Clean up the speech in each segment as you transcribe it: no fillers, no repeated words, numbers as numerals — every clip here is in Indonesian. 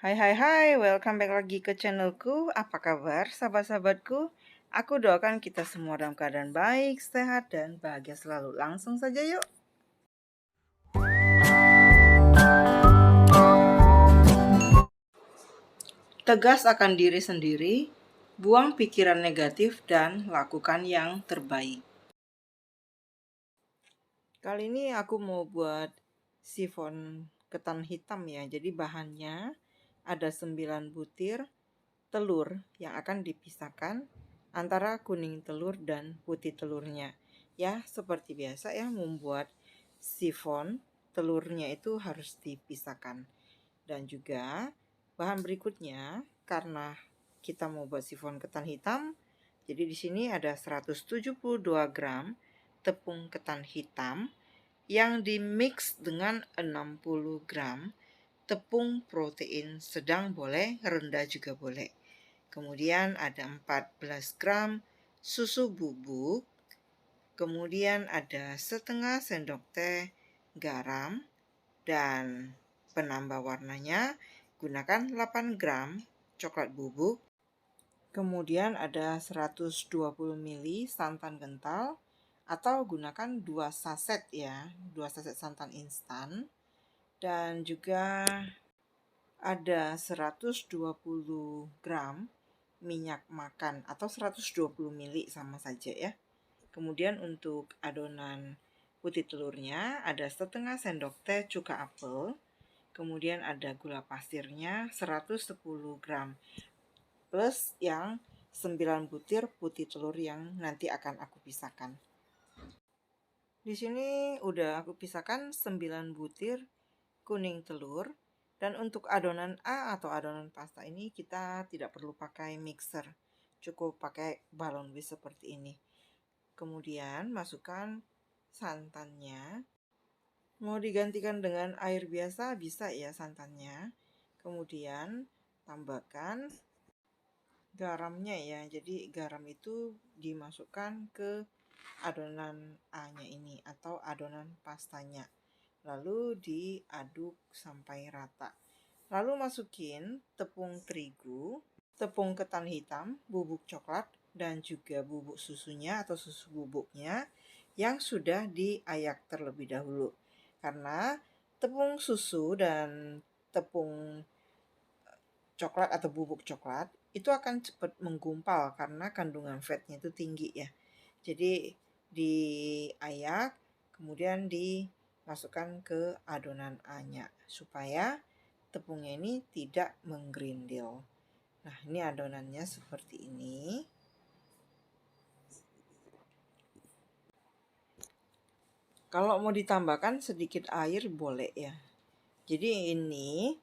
Hai hai hai, welcome back lagi ke channelku. Apa kabar sahabat-sahabatku? Aku doakan kita semua dalam keadaan baik, sehat, dan bahagia selalu. Langsung saja yuk. Tegas akan diri sendiri, buang pikiran negatif, dan lakukan yang terbaik. Kali ini aku mau buat sifon ketan hitam ya. Jadi bahannya ada 9 butir telur yang akan dipisahkan antara kuning telur dan putih telurnya. Ya, seperti biasa ya, membuat sifon telurnya itu harus dipisahkan. Dan juga bahan berikutnya, karena kita mau buat sifon ketan hitam, jadi di sini ada 172 gram tepung ketan hitam yang dimix dengan 60 gram tepung protein sedang boleh, rendah juga boleh. Kemudian ada 14 gram susu bubuk, kemudian ada setengah sendok teh garam, dan penambah warnanya gunakan 8 gram coklat bubuk, kemudian ada 120 ml santan kental atau gunakan 2 saset ya, 2 saset santan instan, dan juga ada 120 gram minyak makan atau 120 ml sama saja ya. Kemudian untuk adonan putih telurnya ada setengah sendok teh cuka apel, kemudian ada gula pasirnya 110 gram plus yang 9 butir putih telur yang nanti akan aku pisahkan. Di sini udah aku pisahkan 9 butir kuning telur. Dan untuk adonan A atau adonan pasta ini kita tidak perlu pakai mixer, cukup pakai balon bis seperti ini. Kemudian masukkan santannya. Mau digantikan dengan air biasa bisa ya santannya. Kemudian tambahkan garamnya ya. Jadi garam itu dimasukkan ke adonan A-nya ini atau adonan pastanya. Lalu diaduk sampai rata. Lalu masukin tepung terigu, tepung ketan hitam, bubuk coklat, dan juga bubuk susunya atau susu bubuknya yang sudah diayak terlebih dahulu. Karena tepung susu dan tepung coklat atau bubuk coklat itu akan cepat menggumpal karena kandungan fatnya itu tinggi ya. Jadi diayak, kemudian dimasukkan ke adonan A-nya supaya tepungnya ini tidak menggerindil. Nah, ini adonannya seperti ini. Kalau mau ditambahkan sedikit air boleh ya. Jadi ini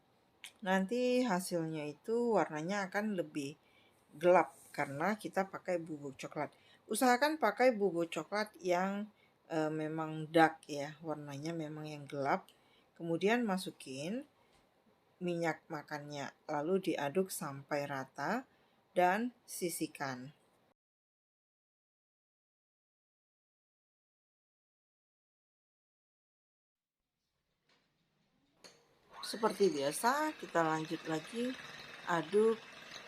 nanti hasilnya itu warnanya akan lebih gelap karena kita pakai bubuk coklat. Usahakan pakai bubuk coklat yang memang dark ya, warnanya memang yang gelap. Kemudian masukin minyak makannya, lalu diaduk sampai rata dan sisihkan. Seperti biasa, kita lanjut lagi aduk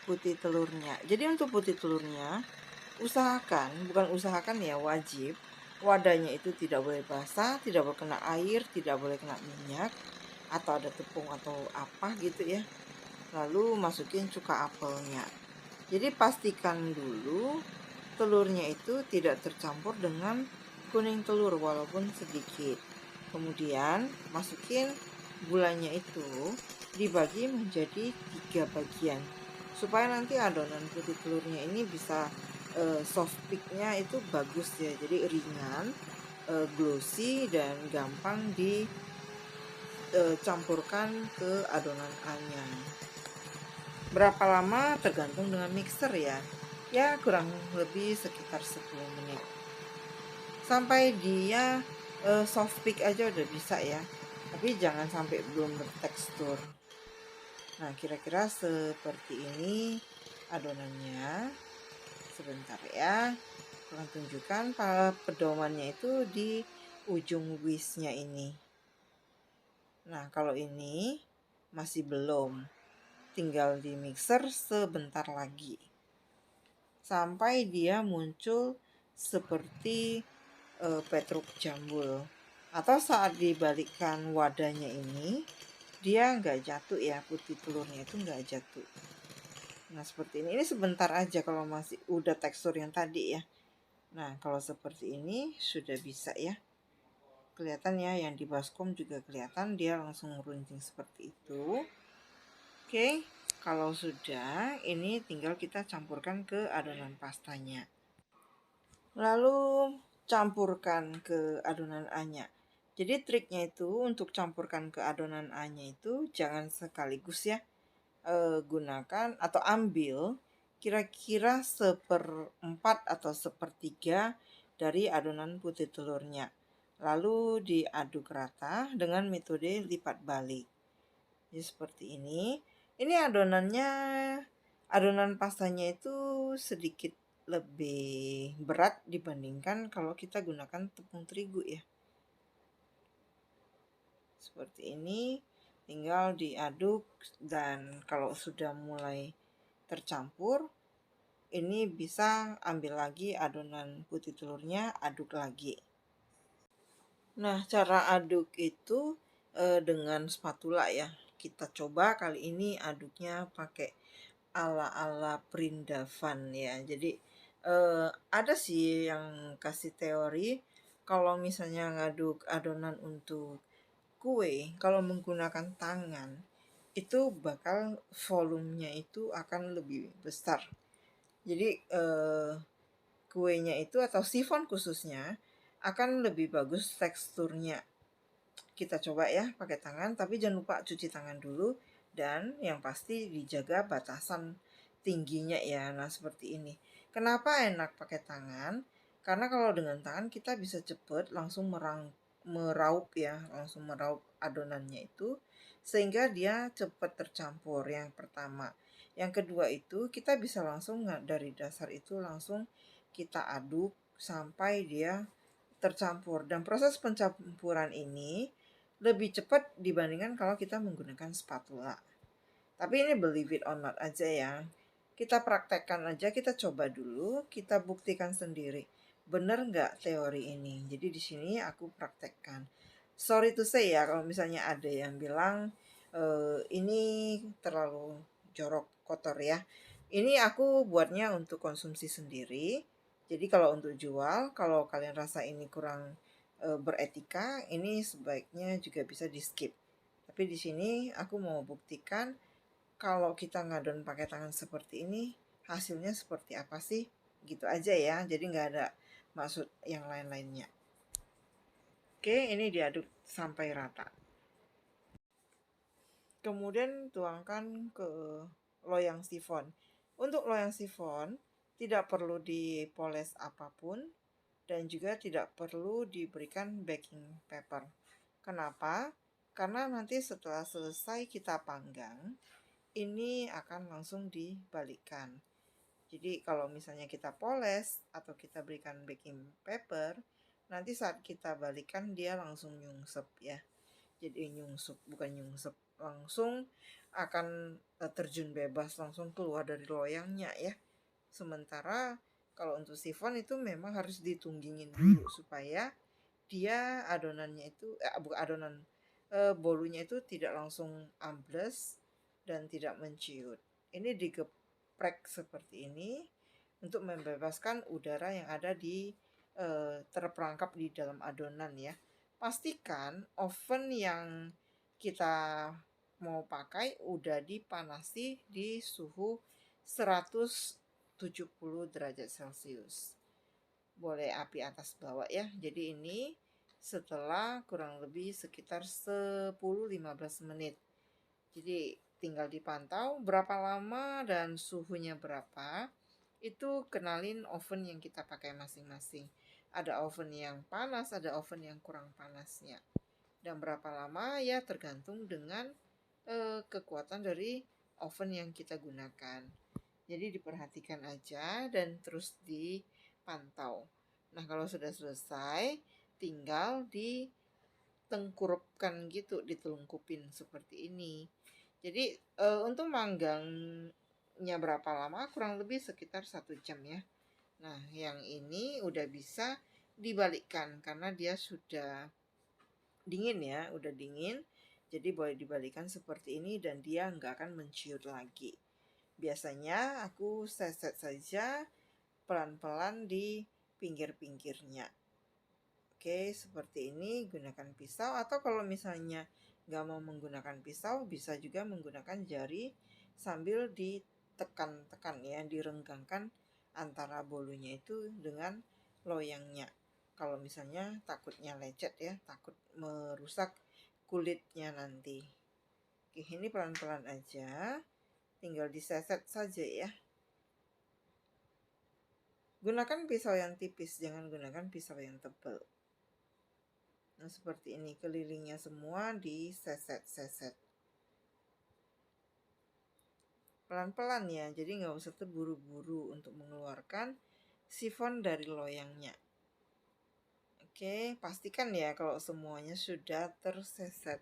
putih telurnya. Jadi untuk putih telurnya, bukan usahakan ya, wajib wadahnya itu tidak boleh basah, tidak boleh kena air, tidak boleh kena minyak atau ada tepung atau apa gitu ya. Lalu masukin cuka apelnya. Jadi pastikan dulu telurnya itu tidak tercampur dengan kuning telur walaupun sedikit. Kemudian masukin gulanya itu dibagi menjadi 3 bagian supaya nanti adonan putih telurnya ini bisa soft peaknya itu bagus ya, jadi ringan, glossy, dan gampang dicampurkan ke adonan A-nya. Berapa lama tergantung dengan mixer ya. Ya kurang lebih sekitar 10 menit. Sampai dia soft peak aja udah bisa ya. Tapi jangan sampai belum bertekstur. Nah, kira-kira seperti ini adonannya. Sebentar ya. Aku tunjukkan pedomannya itu di ujung wisnya ini. Nah, kalau ini masih belum. tinggal di mixer sebentar lagi sampai dia muncul seperti petruk jambul. Atau saat dibalikkan wadahnya ini, dia nggak jatuh ya, putih telurnya itu nggak jatuh. Nah seperti ini sebentar aja kalau masih udah tekstur yang tadi ya. Nah kalau seperti ini sudah bisa ya. Kelihatan ya, yang di baskom juga kelihatan dia langsung meruncing seperti itu. Oke, kalau sudah, ini tinggal kita campurkan ke adonan pastanya. Lalu campurkan ke adonan A-nya. Jadi triknya itu untuk campurkan ke adonan A-nya itu jangan sekaligus ya. Gunakan atau ambil kira-kira 1/4 atau 1/3 dari adonan putih telurnya. Lalu diaduk rata dengan metode lipat balik. Jadi seperti ini. Ini adonan pastanya itu sedikit lebih berat dibandingkan kalau kita gunakan tepung terigu ya. Seperti ini, tinggal diaduk dan kalau sudah mulai tercampur, ini bisa ambil lagi adonan putih telurnya, aduk lagi. Nah, cara aduk itu dengan spatula ya. Kita coba kali ini aduknya pakai ala-ala Prindavan ya. Jadi ada sih yang kasih teori kalau misalnya ngaduk adonan untuk kue, kalau menggunakan tangan itu bakal volumenya itu akan lebih besar. Jadi kuenya itu atau sifon khususnya akan lebih bagus teksturnya. Kita coba ya pakai tangan, tapi jangan lupa cuci tangan dulu dan yang pasti dijaga batasan tingginya ya. Nah, seperti ini. Kenapa enak pakai tangan? Karena kalau dengan tangan kita bisa cepet langsung meraup ya, langsung meraup adonannya itu sehingga dia cepat tercampur yang pertama. Yang kedua itu kita bisa langsung dari dasar itu langsung kita aduk sampai dia tercampur, dan proses pencampuran ini lebih cepat dibandingkan kalau kita menggunakan spatula. Tapi ini believe it or not aja ya. Kita praktekkan aja, kita coba dulu, kita buktikan sendiri. Bener nggak teori ini? Jadi di sini aku praktekkan. Sorry to say ya, kalau misalnya ada yang bilang ini terlalu jorok, kotor ya. Ini aku buatnya untuk konsumsi sendiri. Jadi kalau untuk jual, kalau kalian rasa ini kurang beretika, ini sebaiknya juga bisa di skip. Tapi di sini aku mau buktikan kalau kita ngadon pakai tangan seperti ini, hasilnya seperti apa sih? Gitu aja ya, jadi nggak ada maksud yang lain-lainnya. Oke, ini diaduk sampai rata. Kemudian tuangkan ke loyang sifon. Untuk loyang sifon, tidak perlu dipoles apapun dan juga tidak perlu diberikan baking paper. Kenapa? Karena nanti setelah selesai kita panggang, ini akan langsung dibalikkan. Jadi kalau misalnya kita poles atau kita berikan baking paper, nanti saat kita balikkan dia langsung nyungsep ya. Jadi nyungsep, bukan nyungsep, langsung akan terjun bebas, langsung keluar dari loyangnya ya. Sementara kalau untuk sifon itu memang harus ditunggingin dulu supaya dia adonannya itu bukan adonan, bolunya itu tidak langsung ambles dan tidak menciut. Ini digeprek seperti ini untuk membebaskan udara yang ada di terperangkap di dalam adonan ya. Pastikan oven yang kita mau pakai udah dipanasi di suhu 170 derajat Celcius. Boleh api atas bawah ya. Jadi ini setelah kurang lebih sekitar 10-15 menit. Jadi tinggal dipantau berapa lama dan suhunya berapa. Itu kenalin oven yang kita pakai masing-masing. Ada oven yang panas, ada oven yang kurang panasnya. Dan berapa lama ya tergantung dengan kekuatan dari oven yang kita gunakan. Jadi diperhatikan aja dan terus dipantau. Nah, kalau sudah selesai, tinggal ditengkurupkan gitu, ditelungkupin seperti ini. Jadi untuk manggangnya berapa lama? Kurang lebih sekitar 1 jam ya. Nah, yang ini udah bisa dibalikkan karena dia sudah dingin ya, udah dingin. Jadi boleh dibalikkan seperti ini dan dia nggak akan menciut lagi. Biasanya aku seset saja pelan-pelan di pinggir-pinggirnya. Oke, seperti ini gunakan pisau, atau kalau misalnya nggak mau menggunakan pisau, bisa juga menggunakan jari sambil ditekan-tekan ya, direnggangkan antara bolunya itu dengan loyangnya. Kalau misalnya takutnya lecet ya, takut merusak kulitnya nanti. Oke, ini pelan-pelan aja, tinggal diseset saja ya. Gunakan pisau yang tipis, jangan gunakan pisau yang tebal. Nah, seperti ini, kelilingnya semua diseset-seset. Pelan-pelan ya, jadi nggak usah terburu-buru untuk mengeluarkan sifon dari loyangnya. Oke, pastikan ya kalau semuanya sudah terseset.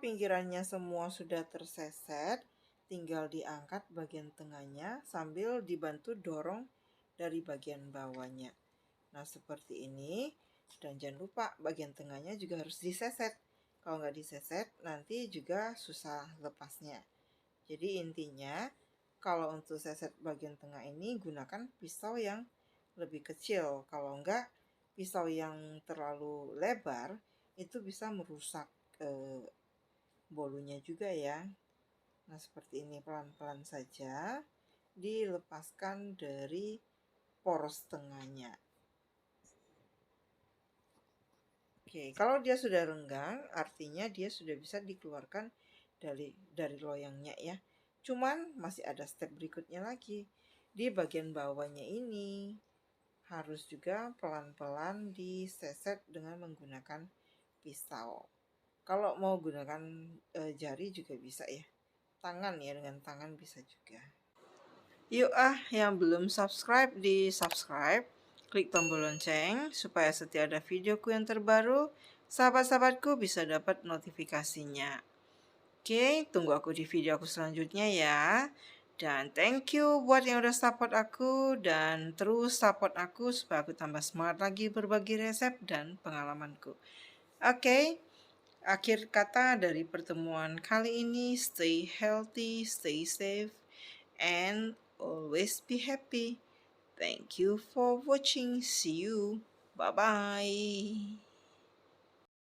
Pinggirannya semua sudah terseset, tinggal diangkat bagian tengahnya sambil dibantu dorong dari bagian bawahnya. Nah, seperti ini. Dan jangan lupa bagian tengahnya juga harus diseset. Kalau nggak diseset, nanti juga susah lepasnya. Jadi intinya, kalau untuk seset bagian tengah ini, gunakan pisau yang lebih kecil. Kalau nggak, pisau yang terlalu lebar, itu bisa merusak bolunya juga ya. Nah, seperti ini, pelan-pelan saja dilepaskan dari poros tengahnya. Oke, kalau dia sudah renggang, artinya dia sudah bisa dikeluarkan dari loyangnya ya. Cuman masih ada step berikutnya lagi. Di bagian bawahnya ini harus juga pelan-pelan diseset dengan menggunakan pisau. Kalau mau gunakan jari juga bisa ya. Tangan ya, dengan tangan bisa juga. Yuk yang belum subscribe di subscribe, klik tombol lonceng supaya setiap ada videoku yang terbaru, sahabat-sahabatku bisa dapat notifikasinya. Oke, tunggu aku di video aku selanjutnya ya. Dan thank you buat yang udah support aku dan terus support aku supaya aku tambah semangat lagi berbagi resep dan pengalamanku. Oke, akhir kata dari pertemuan kali ini, stay healthy, stay safe, and always be happy. Thank you for watching. See you. Bye bye.